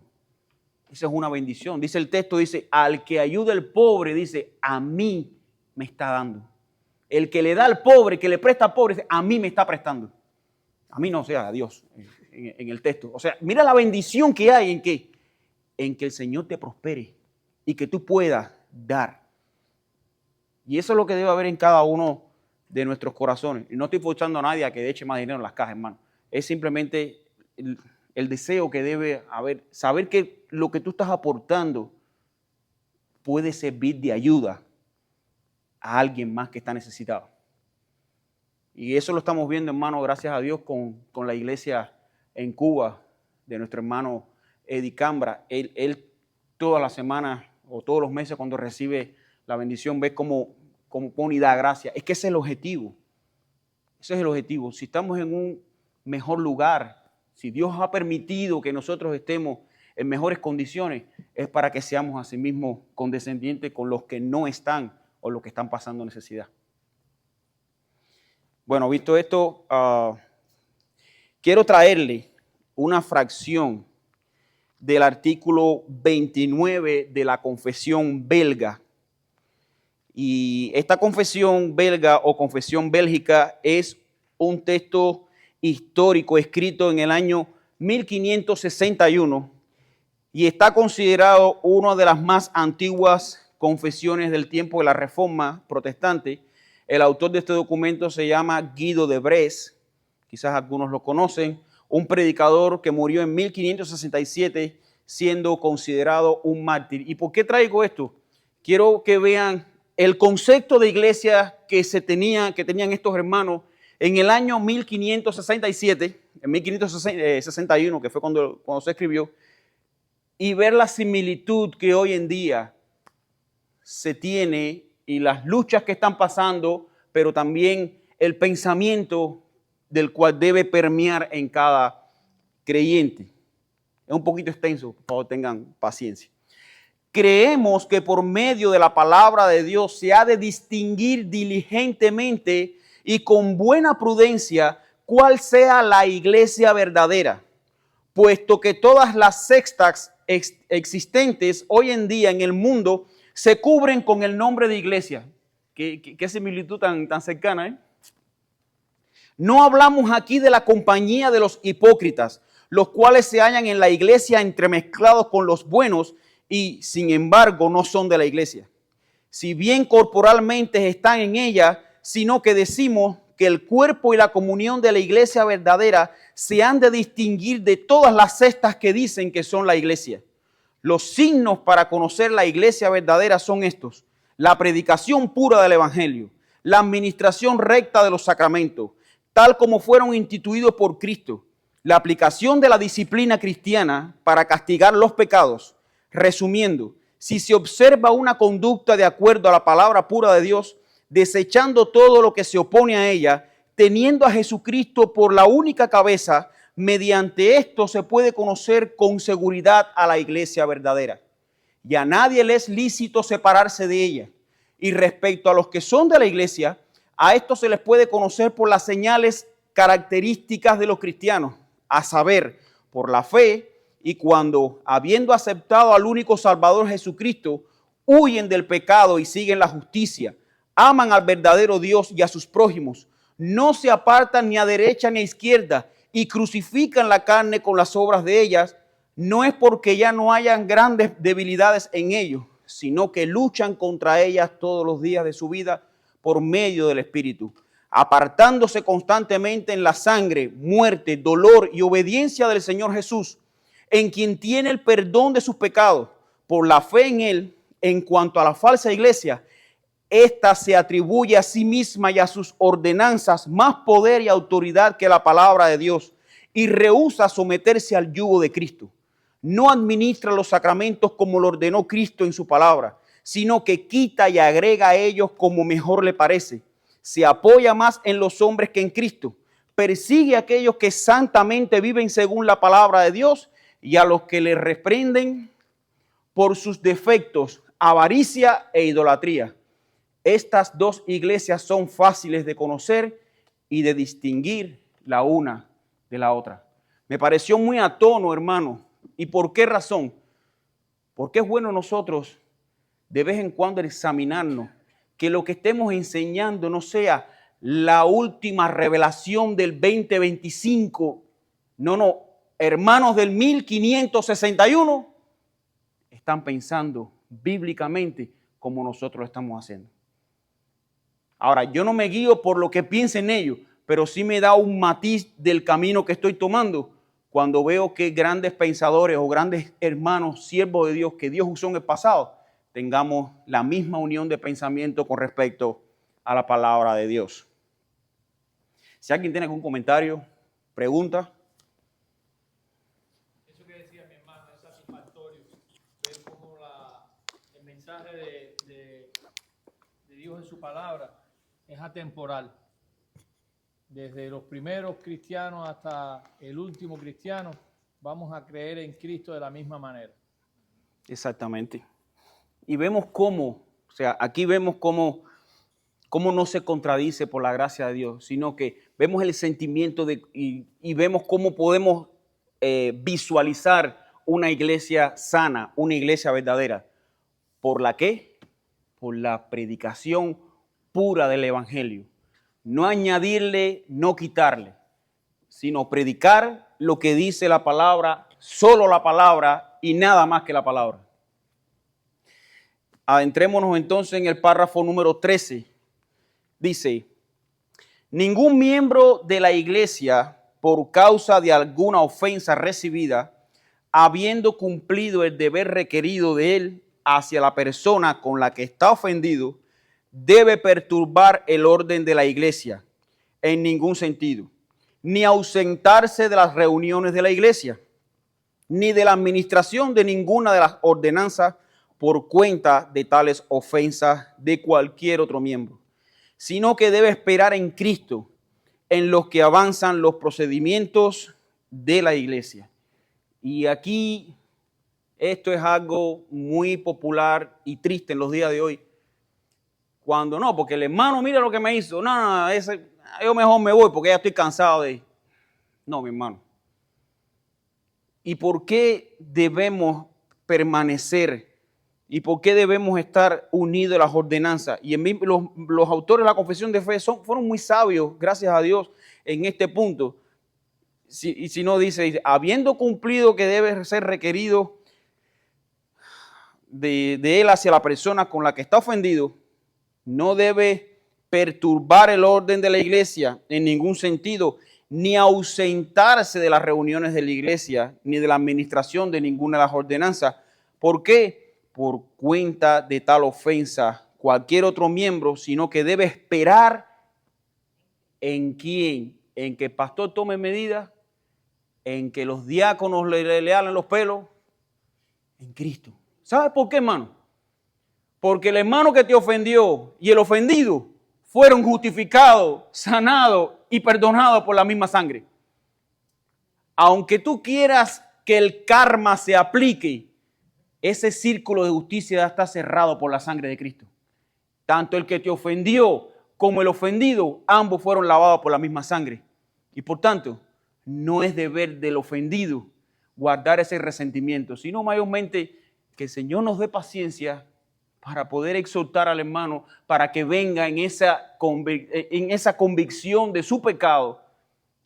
esa es una bendición. Dice el texto, dice, al que ayuda al pobre, dice, a mí me está dando. El que le da al pobre, que le presta al pobre, dice, a mí me está prestando. A mí no, o sea, a Dios, en el texto. O sea, mira la bendición que hay en que el Señor te prospere y que tú puedas dar. Y eso es lo que debe haber en cada uno de nuestros corazones. Y no estoy forzando a nadie a que eche más dinero en las cajas, hermano. Es simplemente el deseo que debe haber, saber que lo que tú estás aportando puede servir de ayuda a alguien más que está necesitado. Y eso lo estamos viendo, hermano, gracias a Dios, con la iglesia en Cuba, de nuestro hermano Eddie Cambra. Él todas las semanas o todos los meses cuando recibe la bendición, ve cómo pone y da gracias. Es que ese es el objetivo. Ese es el objetivo. Si estamos en un mejor lugar, si Dios ha permitido que nosotros estemos en mejores condiciones, es para que seamos asimismo condescendientes con los que no están o los que están pasando necesidad. Bueno, visto esto, quiero traerle una fracción del artículo 29 de la Confesión Belga. Y esta confesión belga o confesión bélgica es un texto histórico escrito en el año 1561 y está considerado una de las más antiguas confesiones del tiempo de la Reforma protestante. El autor de este documento se llama Guido de Bresse, quizás algunos lo conocen, un predicador que murió en 1567 siendo considerado un mártir. ¿Y por qué traigo esto? Quiero que vean el concepto de iglesia que tenían estos hermanos En el año 1567, en 1561, que fue cuando se escribió, y ver la similitud que hoy en día se tiene y las luchas que están pasando, pero también el pensamiento del cual debe permear en cada creyente. Es un poquito extenso, por favor tengan paciencia. Creemos que por medio de la palabra de Dios se ha de distinguir diligentemente y con buena prudencia cuál sea la iglesia verdadera, puesto que todas las sectas existentes hoy en día en el mundo se cubren con el nombre de iglesia. Qué similitud tan cercana, ¿eh? No hablamos aquí de la compañía de los hipócritas, los cuales se hallan en la iglesia entremezclados con los buenos y sin embargo no son de la iglesia. Si bien corporalmente están en ella, sino que decimos que el cuerpo y la comunión de la iglesia verdadera se han de distinguir de todas las sectas que dicen que son la iglesia. Los signos para conocer la iglesia verdadera son estos: la predicación pura del evangelio, la administración recta de los sacramentos, tal como fueron instituidos por Cristo, la aplicación de la disciplina cristiana para castigar los pecados. Resumiendo, si se observa una conducta de acuerdo a la palabra pura de Dios, desechando todo lo que se opone a ella, teniendo a Jesucristo por la única cabeza, mediante esto se puede conocer con seguridad a la iglesia verdadera. Y a nadie le es lícito separarse de ella. Y respecto a los que son de la iglesia, a esto se les puede conocer por las señales características de los cristianos, a saber, por la fe, y cuando, habiendo aceptado al único Salvador Jesucristo, huyen del pecado y siguen la justicia, aman al verdadero Dios y a sus prójimos, no se apartan ni a derecha ni a izquierda y crucifican la carne con las obras de ellas, no es porque ya no hayan grandes debilidades en ellos, sino que luchan contra ellas todos los días de su vida por medio del Espíritu, apartándose constantemente en la sangre, muerte, dolor y obediencia del Señor Jesús, en quien tiene el perdón de sus pecados, por la fe en Él. En cuanto a la falsa iglesia, esta se atribuye a sí misma y a sus ordenanzas más poder y autoridad que la palabra de Dios, y rehúsa someterse al yugo de Cristo. No administra los sacramentos como lo ordenó Cristo en su palabra, sino que quita y agrega a ellos como mejor le parece. Se apoya más en los hombres que en Cristo. Persigue a aquellos que santamente viven según la palabra de Dios y a los que le reprenden por sus defectos, avaricia e idolatría. Estas dos iglesias son fáciles de conocer y de distinguir la una de la otra. Me pareció muy a tono, hermano. ¿Y por qué razón? Porque es bueno nosotros de vez en cuando examinarnos, que lo que estemos enseñando no sea la última revelación del 2025. No, hermanos del 1561 están pensando bíblicamente como nosotros lo estamos haciendo. Ahora, yo no me guío por lo que piensen ellos, pero sí me da un matiz del camino que estoy tomando cuando veo que grandes pensadores o grandes hermanos, siervos de Dios, que Dios usó en el pasado, tengamos la misma unión de pensamiento con respecto a la palabra de Dios. Si alguien tiene algún comentario, pregunta. Eso que decía mi hermano es satisfactorio, ver cómo el mensaje de Dios en su palabra es atemporal. Desde los primeros cristianos hasta el último cristiano, vamos a creer en Cristo de la misma manera. Exactamente. Y vemos cómo, o sea, aquí vemos cómo no se contradice por la gracia de Dios, sino que vemos el sentimiento y vemos cómo podemos visualizar una iglesia sana, una iglesia verdadera. ¿Por la qué? Por la predicación pura del evangelio. No añadirle, no quitarle, sino predicar lo que dice la palabra, solo la palabra y nada más que la palabra. Adentrémonos entonces en el párrafo número 13. Dice: ningún miembro de la iglesia, por causa de alguna ofensa recibida, habiendo cumplido el deber requerido de él hacia la persona con la que está ofendido, debe perturbar el orden de la iglesia. en ningún sentido, ni ausentarse de las reuniones de la iglesia, ni de la administración de ninguna de las ordenanzas por cuenta de tales ofensas de cualquier otro miembro, sino que debe esperar en Cristo, en los que avanzan los procedimientos de la iglesia. Y aquí esto es algo muy popular y triste en los días de hoy. Cuando no, porque el hermano mira lo que me hizo. No, yo mejor me voy porque ya estoy cansado de... No, mi hermano. ¿Y por qué debemos permanecer? ¿Y por qué debemos estar unidos a las ordenanzas? Y los autores de la confesión de fe fueron muy sabios, gracias a Dios, en este punto. Y si no dice, habiendo cumplido que debe ser requerido de él hacia la persona con la que está ofendido, no debe perturbar el orden de la iglesia en ningún sentido, ni ausentarse de las reuniones de la iglesia, ni de la administración de ninguna de las ordenanzas. ¿Por qué? Por cuenta de tal ofensa cualquier otro miembro, sino que debe esperar en quién, en que el pastor tome medidas, en que los diáconos le halen los pelos, en Cristo. ¿Sabes por qué, hermano? Porque el hermano que te ofendió y el ofendido fueron justificados, sanados y perdonados por la misma sangre. Aunque tú quieras que el karma se aplique, ese círculo de justicia ya está cerrado por la sangre de Cristo. Tanto el que te ofendió como el ofendido, ambos fueron lavados por la misma sangre. Y por tanto, no es deber del ofendido guardar ese resentimiento, sino mayormente que el Señor nos dé paciencia para poder exhortar al hermano para que venga en esa convicción de su pecado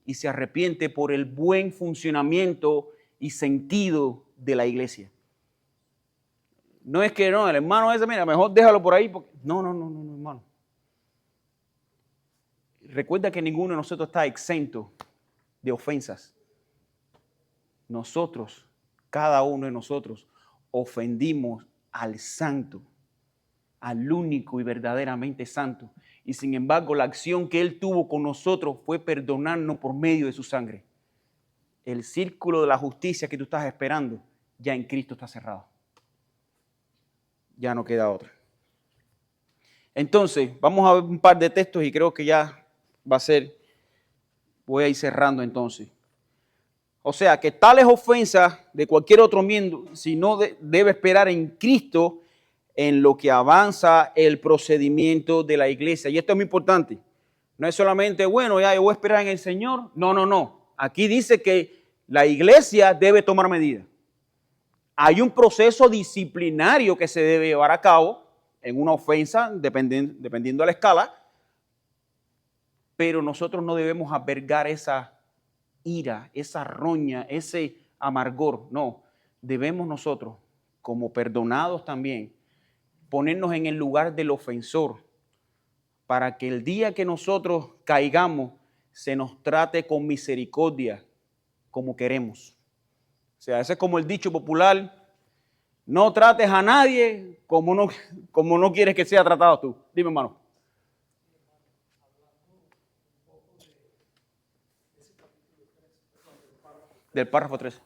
y se arrepiente por el buen funcionamiento y sentido de la iglesia. No es que no, el hermano ese, mira, mejor déjalo por ahí. Porque... No, hermano. Recuerda que ninguno de nosotros está exento de ofensas. Nosotros, cada uno de nosotros, ofendimos al santo, al único y verdaderamente santo. Y sin embargo, la acción que Él tuvo con nosotros fue perdonarnos por medio de su sangre. El círculo de la justicia que tú estás esperando, ya en Cristo está cerrado. Ya no queda otra. Entonces, vamos a ver un par de textos y creo que ya voy a ir cerrando entonces. O sea, que tales ofensas de cualquier otro miembro, si no debe esperar en Cristo, en lo que avanza el procedimiento de la iglesia. Y esto es muy importante. No es solamente, bueno, ya yo voy a esperar en el Señor. No. Aquí dice que la iglesia debe tomar medidas. Hay un proceso disciplinario que se debe llevar a cabo en una ofensa, dependiendo de la escala, pero nosotros no debemos albergar esa ira, esa roña, ese amargor. No, debemos nosotros, como perdonados también, ponernos en el lugar del ofensor para que el día que nosotros caigamos se nos trate con misericordia como queremos. O sea, ese es como el dicho popular, no trates a nadie como no quieres que sea tratado tú. Dime, hermano. Del párrafo 3.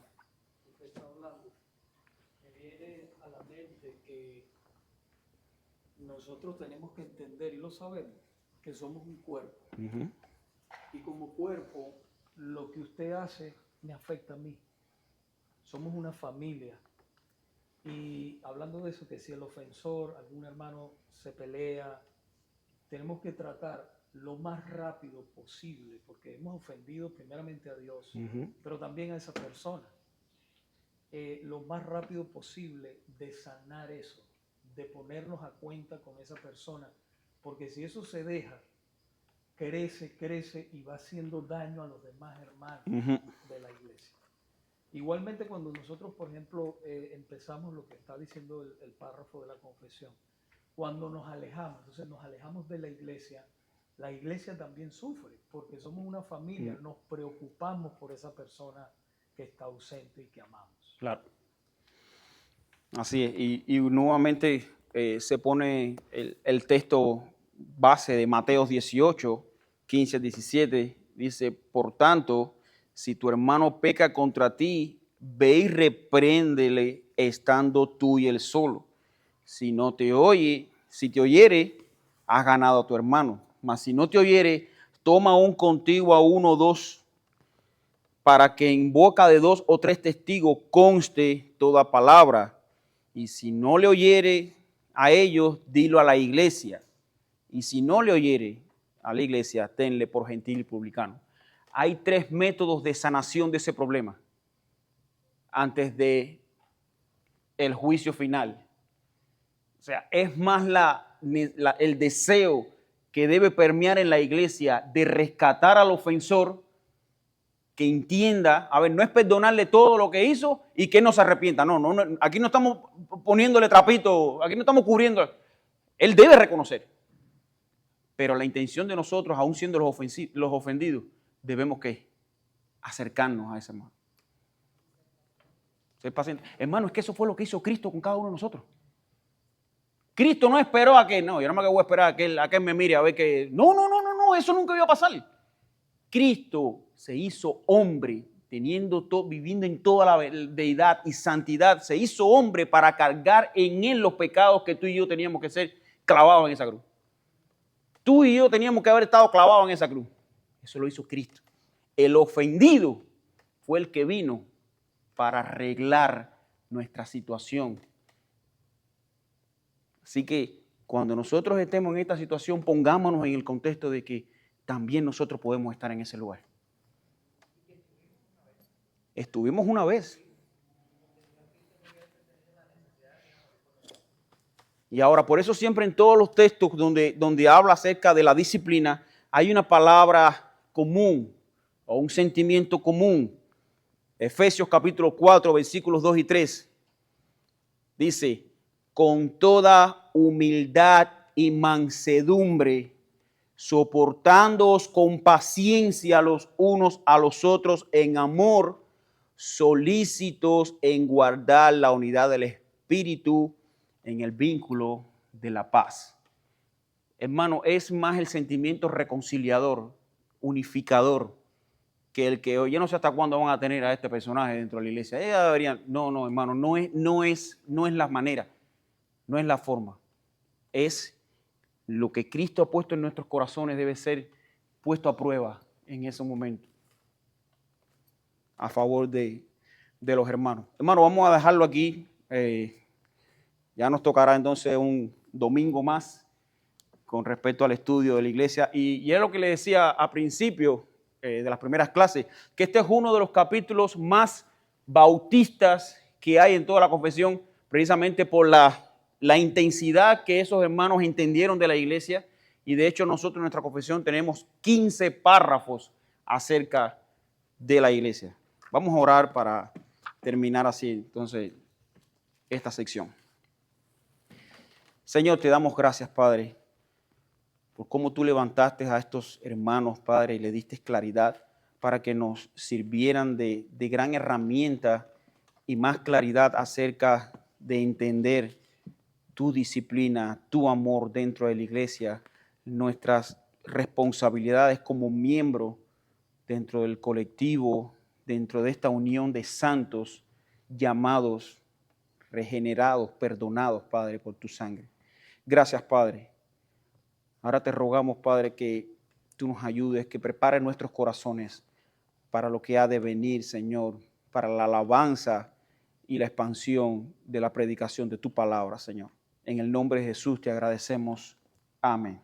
Nosotros tenemos que entender, y lo sabemos, que somos un cuerpo. Y como cuerpo, lo que usted hace me afecta a mí. Somos una familia. Y hablando de eso, que si el ofensor, algún hermano se pelea, tenemos que tratar lo más rápido posible, porque hemos ofendido primeramente a Dios, pero también a esa persona. Lo más rápido posible de sanar eso, de ponernos a cuenta con esa persona, porque si eso se deja, crece y va haciendo daño a los demás hermanos de la iglesia. Igualmente cuando nosotros, por ejemplo, empezamos lo que está diciendo el párrafo de la confesión, cuando nos alejamos, entonces nos alejamos de la iglesia también sufre, porque somos una familia, nos preocupamos por esa persona que está ausente y que amamos. Claro. Así es, y nuevamente se pone el texto base de Mateo 18, 15 al 17, dice, por tanto, si tu hermano peca contra ti, ve y repréndele estando tú y él solo. Si no te oye, si te oyere, has ganado a tu hermano. Mas si no te oyere, toma aún contigo a uno o dos, para que en boca de 2 o 3 testigos conste toda palabra. Y si no le oyere a ellos, dilo a la iglesia. Y si no le oyere a la iglesia, tenle por gentil y publicano. Hay 3 métodos de sanación de ese problema antes de el juicio final. O sea, es más el deseo que debe permear en la iglesia de rescatar al ofensor, que entienda, a ver, no es perdonarle todo lo que hizo y que no se arrepienta. No, aquí no estamos poniéndole trapito, aquí no estamos cubriendo. Él debe reconocer. Pero la intención de nosotros, aún siendo los ofendidos, debemos que acercarnos a ese hermano. Ser paciente. Hermano, es que eso fue lo que hizo Cristo con cada uno de nosotros. Cristo no esperó a que, no, yo no me voy a esperar a que él me mire a ver que, no, eso nunca iba a pasar. Cristo se hizo hombre, viviendo en toda la deidad y santidad, se hizo hombre para cargar en él los pecados que tú y yo teníamos que ser clavados en esa cruz. Tú y yo teníamos que haber estado clavados en esa cruz. Eso lo hizo Cristo. El ofendido fue el que vino para arreglar nuestra situación. Así que cuando nosotros estemos en esta situación, pongámonos en el contexto de que también nosotros podemos estar en ese lugar. Estuvimos una vez. Y ahora, por eso siempre en todos los textos donde habla acerca de la disciplina, hay una palabra común o un sentimiento común. Efesios capítulo 4, versículos 2 y 3. Dice, con toda humildad y mansedumbre, soportándoos con paciencia los unos a los otros en amor, solícitos en guardar la unidad del Espíritu en el vínculo de la paz. Hermano, es más el sentimiento reconciliador, unificador, que el que, yo no sé hasta cuándo van a tener a este personaje dentro de la iglesia. Deberían, no, hermano, no es la manera, no es la forma. Es lo que Cristo ha puesto en nuestros corazones, debe ser puesto a prueba en ese momento a favor de los hermanos. Hermano, vamos a dejarlo aquí. Ya nos tocará entonces un domingo más con respecto al estudio de la iglesia. Y es lo que le decía a principio de las primeras clases, que este es uno de los capítulos más bautistas que hay en toda la confesión, precisamente por la intensidad que esos hermanos entendieron de la iglesia. Y de hecho nosotros en nuestra confesión tenemos 15 párrafos acerca de la iglesia. Vamos a orar para terminar así entonces esta sección. Señor, te damos gracias, Padre, por cómo tú levantaste a estos hermanos, Padre, y le diste claridad para que nos sirvieran de gran herramienta y más claridad acerca de entender tu disciplina, tu amor dentro de la iglesia, nuestras responsabilidades como miembro dentro del colectivo, dentro de esta unión de santos llamados, regenerados, perdonados, Padre, por tu sangre. Gracias, Padre. Ahora te rogamos, Padre, que tú nos ayudes, que prepares nuestros corazones para lo que ha de venir, Señor, para la alabanza y la expansión de la predicación de tu palabra, Señor. En el nombre de Jesús te agradecemos. Amén.